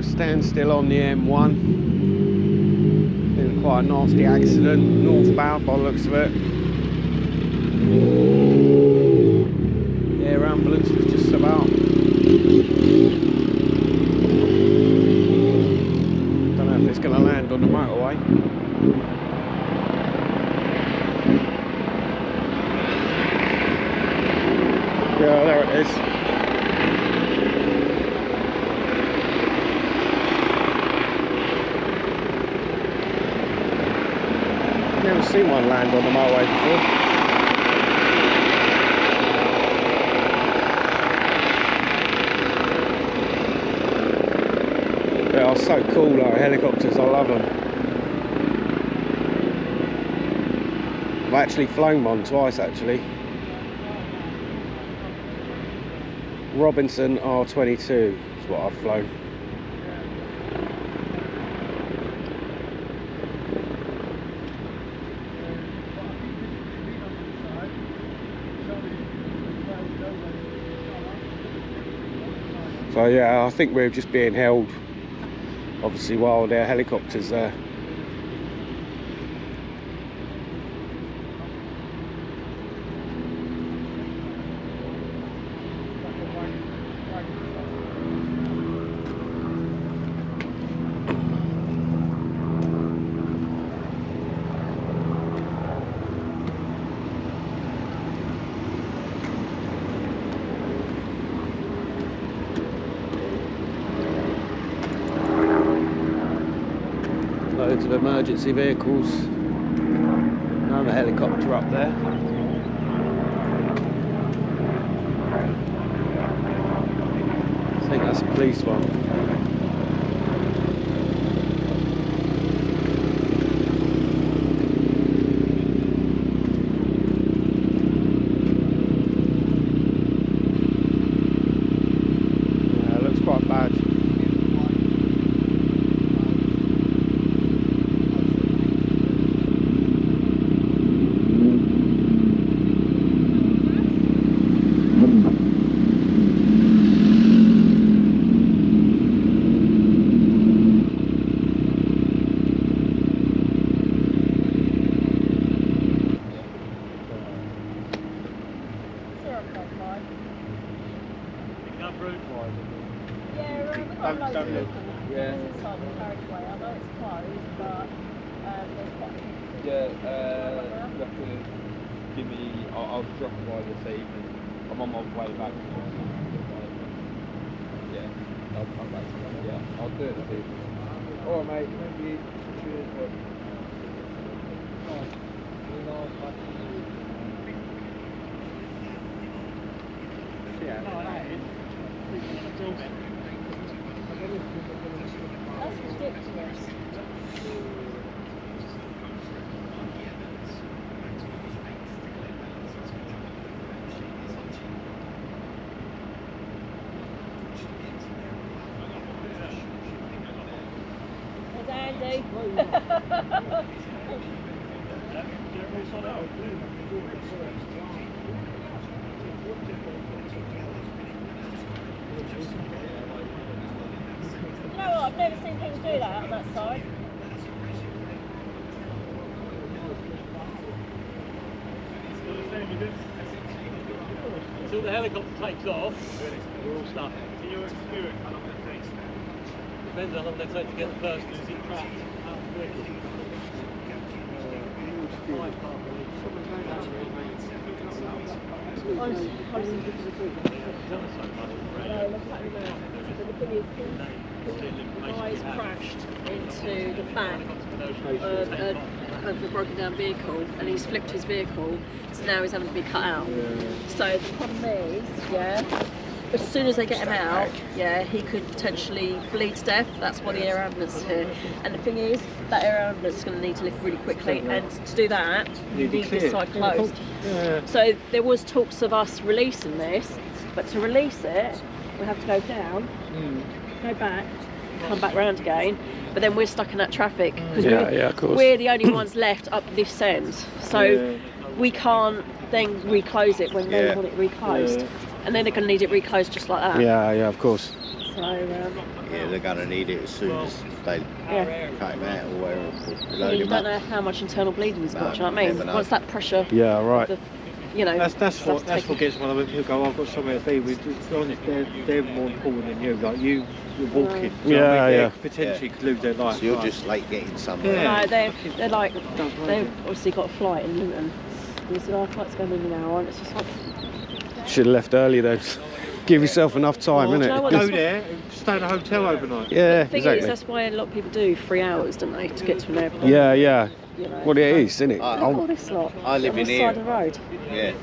of a standstill on the M1. Been quite a nasty accident, northbound by the looks of it. Air ambulance was just about. Don't know if it's going to land on the motorway. Yeah, there it is. Never seen one land on the motorway before. They are so cool, like helicopters, I love them. I've actually flown one twice actually. Robinson R22 is what I've flown. So yeah, I think we're just being held, obviously, while their helicopters there. Loads of emergency vehicles. Another helicopter up there. I think that's a police one. Yeah, it looks quite bad. Give me, I'll drop by this evening. I'm on my way back. Yeah, I'll come back. Yeah, I'll do it this evening. Alright mate, thank you. Cheers, bud. Yeah. That's ridiculous. Andy. You know what? I've never seen things do that on that side. Until the helicopter takes off, we're all stuck. Depends how long they take to get the person who's in trapped out of the vehicle. The guy's crashed into the back of a broken down vehicle and he's flipped his vehicle, so now he's having to be cut out. So the problem is, as soon as they get him out, he could potentially bleed to death. That's why the air ambulance is here. And the thing is, that air ambulance is going to need to lift really quickly, and to do that, you need this side closed. So there was talks of us releasing this, but to release it, we have to go down, go back, come back round again. But then we're stuck in that traffic because we're the only ones left up this end. So we can't then reclose it when they want it reclosed. And then they're going to need it reclosed just like that. Yeah, of course. So Yeah, they're going to need it as soon as they cut him out or whatever. Load you him don't up. know how much internal bleeding he's got. No, Do you know what I mean? never know. Once that pressure, Yeah, right. you know, That's what gets one of them. People go, I've got somewhere to be with. To be honest, they're more important than you. Like you're walking. Do you know what I mean? Yeah. They potentially could lose their life. So you're right? just late getting somewhere. Yeah. No, they're like, they've obviously got a flight in Luton. And he said, our flight's going in an hour, and it's just like, Should have left early then. Give yourself enough time, Well, do you know innit? what, Go that's there, stay in a hotel overnight. Yeah, the thing exactly. is, that's why a lot of people do 3 hours, don't they, to get to an airport. Yeah, yeah. You know. What it is, isn't it? Look at all this lot. I live on in the here. side of the road. Yeah.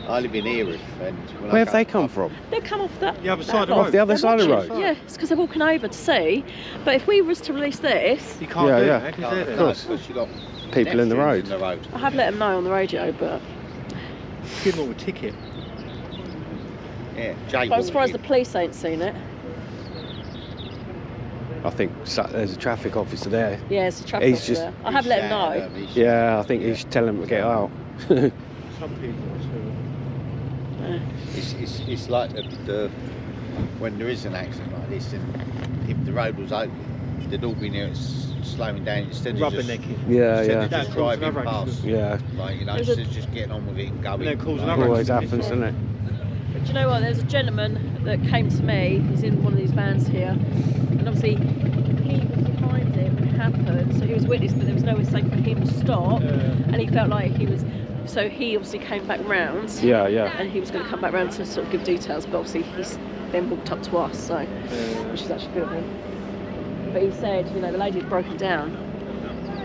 I live in Erith, and when Where I have they come from? They come off that. The other side of the Off road. the other side of the watching. road? Yeah, it's because they're walking over to see. But if we was to release this, You can't Yeah, do yeah. that, 'cause No, they're there. course. because you got People in the pedestrians road. I have let them know on the radio, but Give them all a ticket. Yeah, Jay. I'm surprised the police ain't seen it. I think there's a traffic officer there. Yeah, it's a traffic He's officer just- there. I have let them know. Yeah, I think he should tell them to get out. Some people too. It's like the when there is an accident like this, and if the road was open, they'd all be near it slowing down instead of just, Rubbernecking. Yeah, instead yeah. of just That driving causes another past. accident. Yeah, Like, you know, There's instead of just getting on with it and going. And then cause like, another always accident. happens, doesn't it? Do you know what? There's a gentleman that came to me. He's in one of these vans here, and obviously he was behind it when it happened, so he was witness, but there was no way safe for him to stop, and he felt like he was. So he obviously came back round. Yeah, yeah. And he was going to come back round to sort of give details, but obviously he's then walked up to us, so which is actually good of him. But he said, you know, the lady had broken down.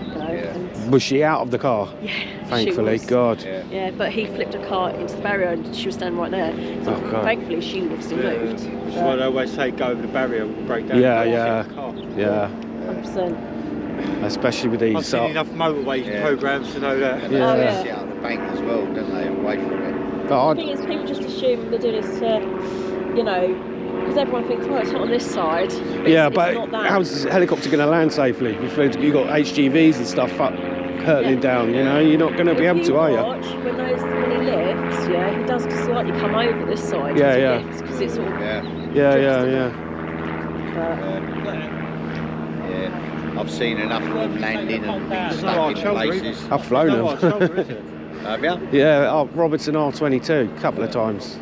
You know, Yeah. and Was she out of the car? yeah, Thankfully, she was. God. Yeah. Yeah, but he flipped a car into the barrier and she was standing right there. So Oh, God. thankfully she obviously moved. Which is why they always say go over the barrier, break down. Yeah, don't yeah. hit the car. Yeah, 100%. especially with I've these. seen enough motorway Yeah. programs to know that. And Yeah. they yeah. sit out the bank as well, don't they? Away from it. But The I'd, thing is, people just assume they're doing this to, you know, because everyone thinks, well, it's not on this side. yeah, it's but not that. how's the helicopter going to land safely? You've got HGVs and stuff hurtling Yeah. down, you know? You're not going to be able to, are you? Watch, when he lifts, yeah, he does slightly come over this side. Yeah, as he yeah. lifts, because it's sort of. Yeah. Yeah, Drifts, yeah, doesn't yeah. Yeah. I've seen enough of them landing and being There's no stuck hard in shoulder places. either. I've flown No them. hard shoulder, is it? Have you? Yeah, Robertson R22, a couple of times.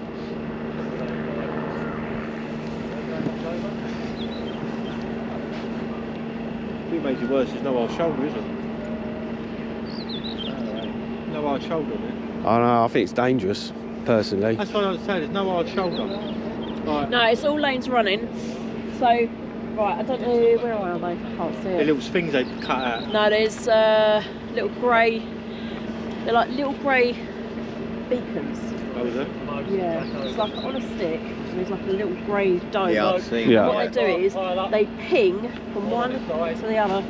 What makes it worse is no hard shoulder, is it? No hard shoulder on it. I know, I think it's dangerous, personally. That's what I was saying, there's no hard shoulder. Like, No, it's all lanes running. So, right, I don't know, where are they? I can't see the it. little things they cut out. No, there's little grey, they're like little grey beacons. That was it. Yeah, it's like on a stick, and there's like a little grey dome. Yeah, I've seen Yeah. What they do is they ping from one to the other,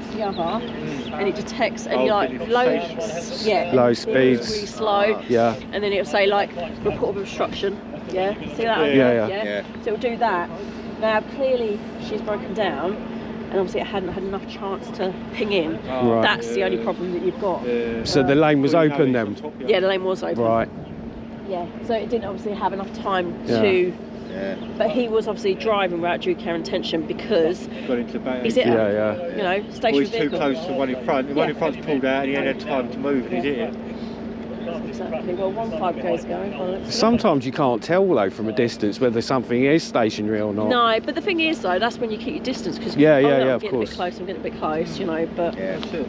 and it detects any Oh, like filling low, stations. yeah, Low it's really speeds. slow, Yeah, and then it'll say like report of obstruction. Yeah, see that? over Yeah, there? yeah. Yeah. So it'll do that. Now clearly she's broken down, and obviously it hadn't had enough chance to ping in. Oh, Right. That's the only problem that you've got. Yeah. so the lane was Well, you know open it's then? on top of you. Yeah, the lane was open. Right. Yeah, so it didn't obviously have enough time Yeah. to. Yeah. But he was obviously driving without due care and intention because Got into the back. he's hit Yeah, a, yeah. you know, Well, stationary he's too vehicle. close to the one in front. The one in front's pulled out and he ain't had time to move and he's hit it. Exactly. Well, 1.5 going. By the looks of it. Sometimes you can't tell, though, from a distance whether something is stationary or not. No, but the thing is though, that's when you keep your distance because Yeah, yeah, I'm yeah, of getting course. a bit close. I'm getting a bit close, you know. But Yeah. That's it.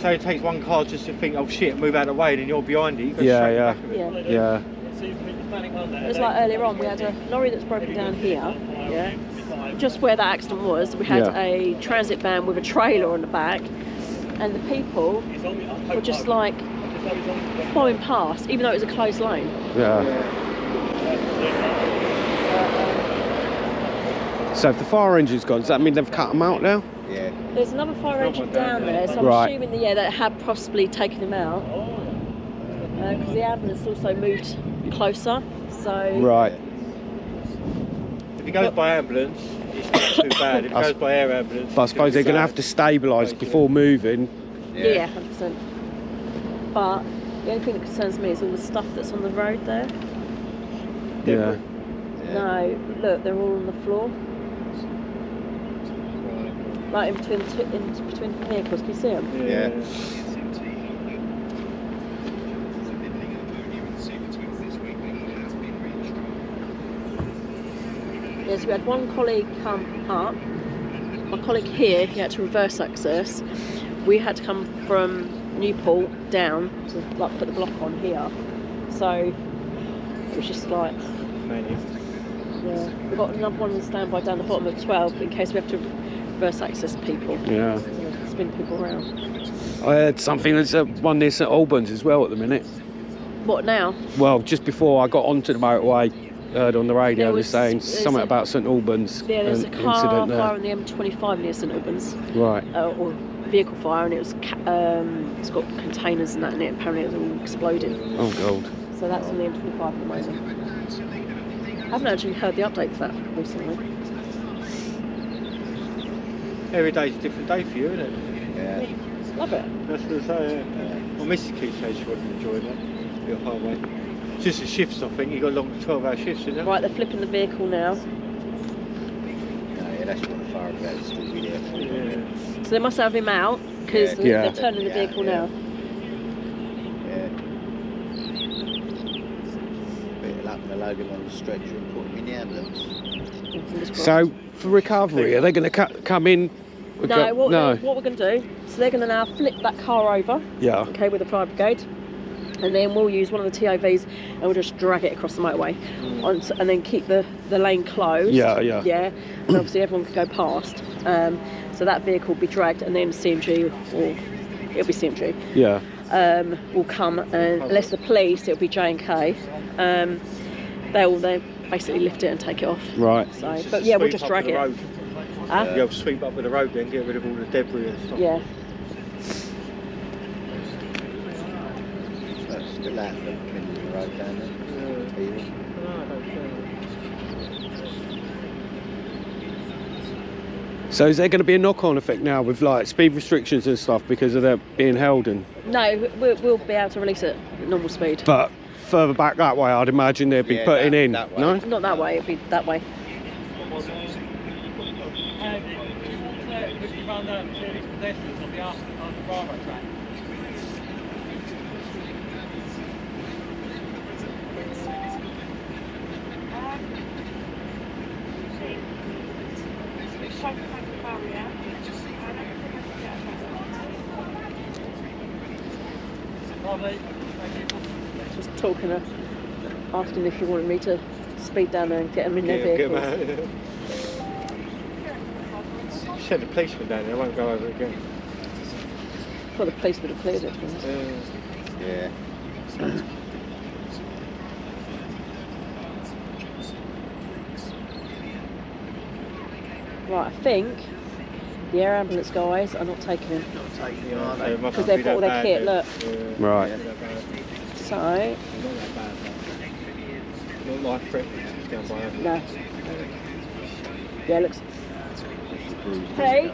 So it takes one car just to think, oh shit, move out of the way, and then you're behind it. You go Yeah, straight yeah. back of it. yeah, Yeah, it was like earlier on. We had a lorry that's broken down here. Yeah, just where that accident was. We had Yeah. a transit van with a trailer on the back, and the people were just like flowing past, even though it was a closed lane. yeah. So if the fire engine's gone, does that mean they've cut them out now? Yeah. There's another fire engine down there, so I'm Right. assuming that yeah, that had possibly taken him out because the ambulance also moved closer. So Right. If he goes by ambulance, it's not too bad. If he goes by air ambulance, But I suppose they're going to have to stabilise before moving. yeah, 100%. But the only thing that concerns me is all the stuff that's on the road there. Yeah. No, look, they're all on the floor. Right in between the vehicles. Can you see them? Yeah. Yes, we had one colleague come up. My colleague here, he had to reverse access. We had to come from Newport down to like put the block on here. So it was just like, yeah. We've got another one on standby down the bottom of 12 in case we have to reverse access people. Yeah. So spin people around. I heard something, there's one near St Albans as well at the minute. What now? Well, just before I got onto the motorway, heard on the radio they're saying something about St Albans. Yeah, there's a car incident there. fire on the M25 near St Albans. Right. Or vehicle fire, and it was it's got containers and that in it. Apparently, it was all exploding. Oh God. So that's on the M25 at the moment. I haven't actually heard the update for that recently. Every day's a different day for you, isn't it? Yeah. Love it. That's what I say. Well, Mrs. Keith says she wasn't enjoying that. Your highway. Just the shifts, I think. You got long 12-hour shifts, isn't it? Right, they're flipping the vehicle now. No, yeah, that's what the fire brigade still be there for. Yeah. So they must have him out because Yeah. they're turning the vehicle now. Yeah. But it'll happen to load him on the stretcher and put him in the ambulance. Fingers crossed. So for recovery, are they going to come in? No, what no. we're going to do, so they're going to now flip that car over, Yeah. okay, with the fire brigade, and then we'll use one of the TOVs and we'll just drag it across the motorway, and then keep the lane closed. Yeah. Yeah, and obviously everyone can go past. So that vehicle will be dragged, and then CMG, or it'll be CMG, Yeah. will come, and unless the police, it'll be J&K. They'll then basically lift it and take it off. Right. So, It's but just yeah, we'll sweep just up drag the it. road. Huh? You'll sweep up with the road then, get rid of all the debris and stuff. Yeah. That's still out in the middle of the road down there. So is there going to be a knock-on effect now with like speed restrictions and stuff because of their being held and? No, we'll be able to release it at normal speed. But further back that way, I'd imagine they'd be putting in. that way. No. Not that way, it'll be that way. Quickly run these pedestrians on the railway track. Lovely, thank you. Just talking, asking if you wanted me to speed down there and get them in their Get 'em vehicles. out. Send the policeman down there, I won't go over it again. Well, the police would have cleared it. To be honest. Yeah. Right, I think the air ambulance guys are not taking him because they've got all their kit. Look, Right. so Not that bad, no. Not life threatening, just down by over. no. Yeah, looks. Hey,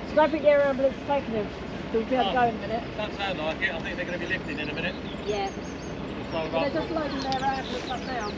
so don't think the air ambulance is taking him. We'll be able to go in a minute. Doesn't sound like it. I think they're going to be lifted in a minute. Yeah. Slow But they're up. just loading their ambulance up now.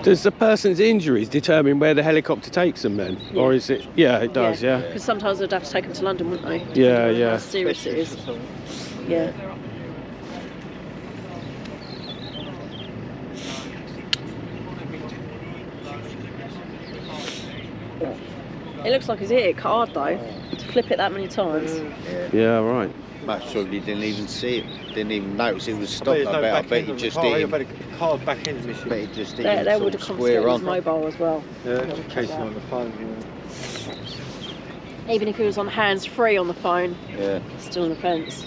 Does the person's injuries determine where the helicopter takes them then? Yeah. Or is it? Yeah, it does, yeah. Because sometimes they'd have to take them to London, wouldn't they? Yeah, Depending on yeah. How serious it is. Yeah. It looks like he's hit it hard though, to flip it that many times. Yeah, right. Most probably didn't even see it, didn't even notice it was I stopped. I bet he he just hit him. The car's back end's missing. Bet he just hit They him would have sort of confiscated square his on. mobile as well. Yeah, just in case he's on the phone. Even if he was on hands free on the phone, Yeah. still an offence.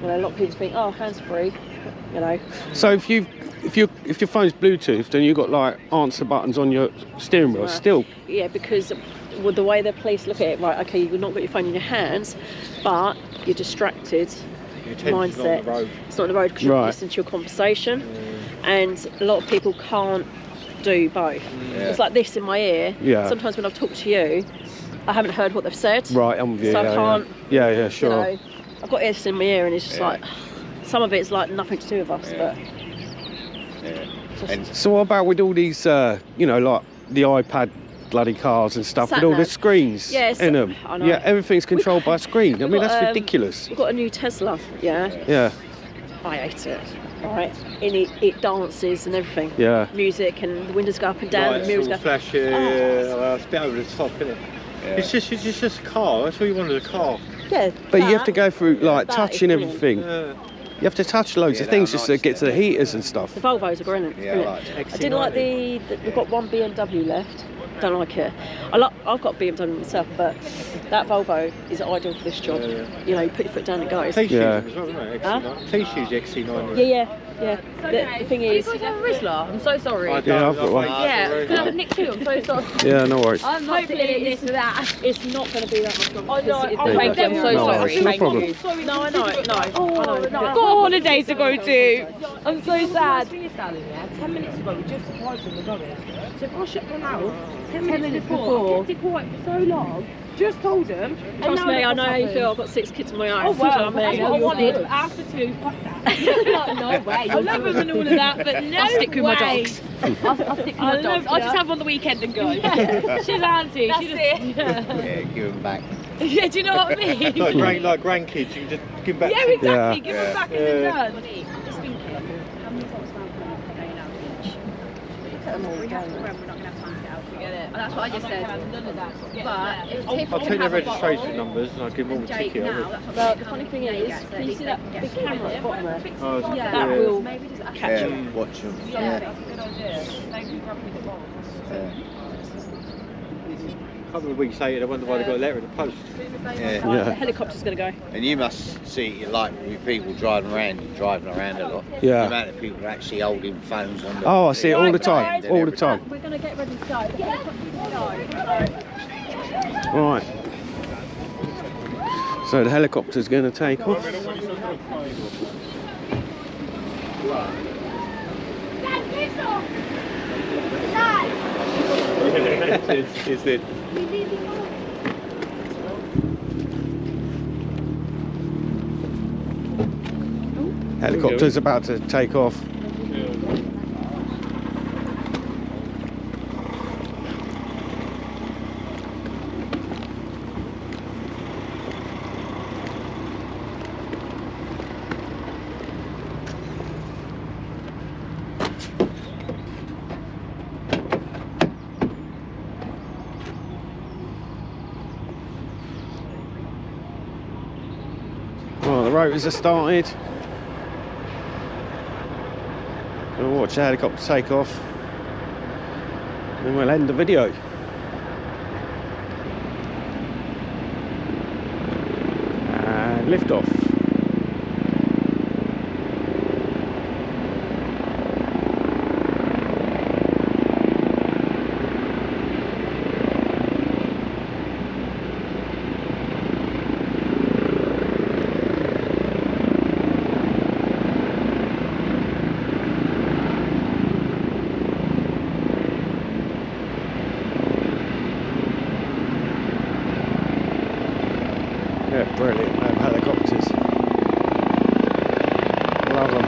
You know, a lot of people think, oh, hands free. You know. So if your phone's Bluetooth, then you've got like answer buttons on your steering wheel still. Yeah, because with the way the police look at it, right? Okay, you've not got your phone in your hands, but you're distracted. Mindset. It's not on the road because you're listening to your conversation, and a lot of people can't do both. It's like this in my ear. Yeah. Sometimes when I've talked to you, I haven't heard what they've said. Right, I'm with you. So I can't. Yeah, sure. You know, I've got this in my ear, and it's just like some of it's like nothing to do with us, but. So what about with all these, you know, like the iPad bloody cars and stuff with all the screens in them? I know. Yeah, everything's controlled by a screen. I mean, that's ridiculous. We've got a new Tesla. Yeah. I hate it. Right, and it dances and everything. Yeah. Music, and the windows go up and down, and the mirrors go. Flash, it's a bit over the top, isn't it? Yeah. It's just a car. That's what you wanted, a car. Yeah. But you have to go through like touching everything. Yeah. You have to touch loads of things just to get to the heaters and stuff. The Volvos are brilliant. Yeah, I didn't like we've got one BMW left. Don't like it. I've got BMW myself, but that Volvo is ideal for this job. You know, you put your foot down and go. Please use the XC9. Yeah. The thing is, you guys have a Rizzler? I'm so sorry. Yeah, I've got one. Yeah, can I have Nick too? I'm so sorry. Yeah, no worries. I'm not feeling this or that. It's not going to be that much longer. I know. Thank you. I'm so sorry. No problem. No, I know. I've got holidays to go to. I'm so sad. 10 minutes ago, we just applied for the going. So if I shut them out 10 minutes before, kept it quiet for so long. Just told them. Trust me, I know how you feel. I've got 6 kids of my own. Oh, well, that's what I wanted. But after 2, fuck that. No way. I love them and all of that, but no I'll stick with my dogs. I'll stick with my dogs. I'll just have them on the weekend and go. She's auntie. That's it. Yeah, give them back. Yeah, do you know what I mean? Like grandkids, you can just give them back. Yeah, exactly. Give them back and then done. I'm just thinking, how many times have I going out each? Look at them all. We have to run, we're not going to have time to get out. Forget it. That's what I just said. None of that. But if I'll take their registration numbers and I'll give them all the ticket. Well, the funny thing is, can you see that big camera at the bottom there? Oh, That will catch them. Watch them. Yeah, that's a good idea. Thank you for having me the box. A couple of weeks later, I wonder why they got a letter in the post. The helicopter's going to go. And you must see it like with people driving around a lot. Yeah. The amount of people actually holding phones on the. Oh, I see it all the time. All the time. We're going to get ready to go. Right. So the helicopter's going to take off. Is it? Helicopter's about to take off. Well, the rotors are started. We'll watch the helicopter take off, then we'll end the video. And lift off. Yeah, brilliant, them helicopters. Love them.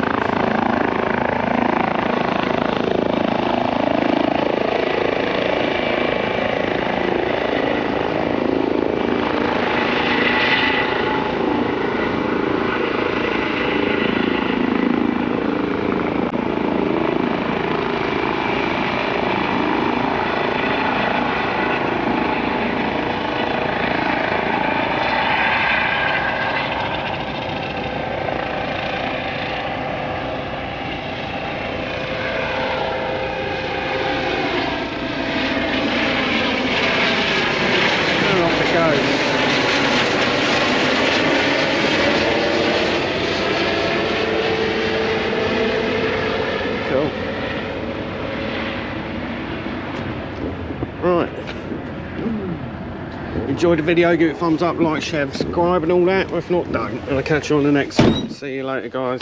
Right. Enjoyed the video, give it a thumbs up, like, share, subscribe and all that. If not, don't. And I'll catch you on the next one. See you later, guys.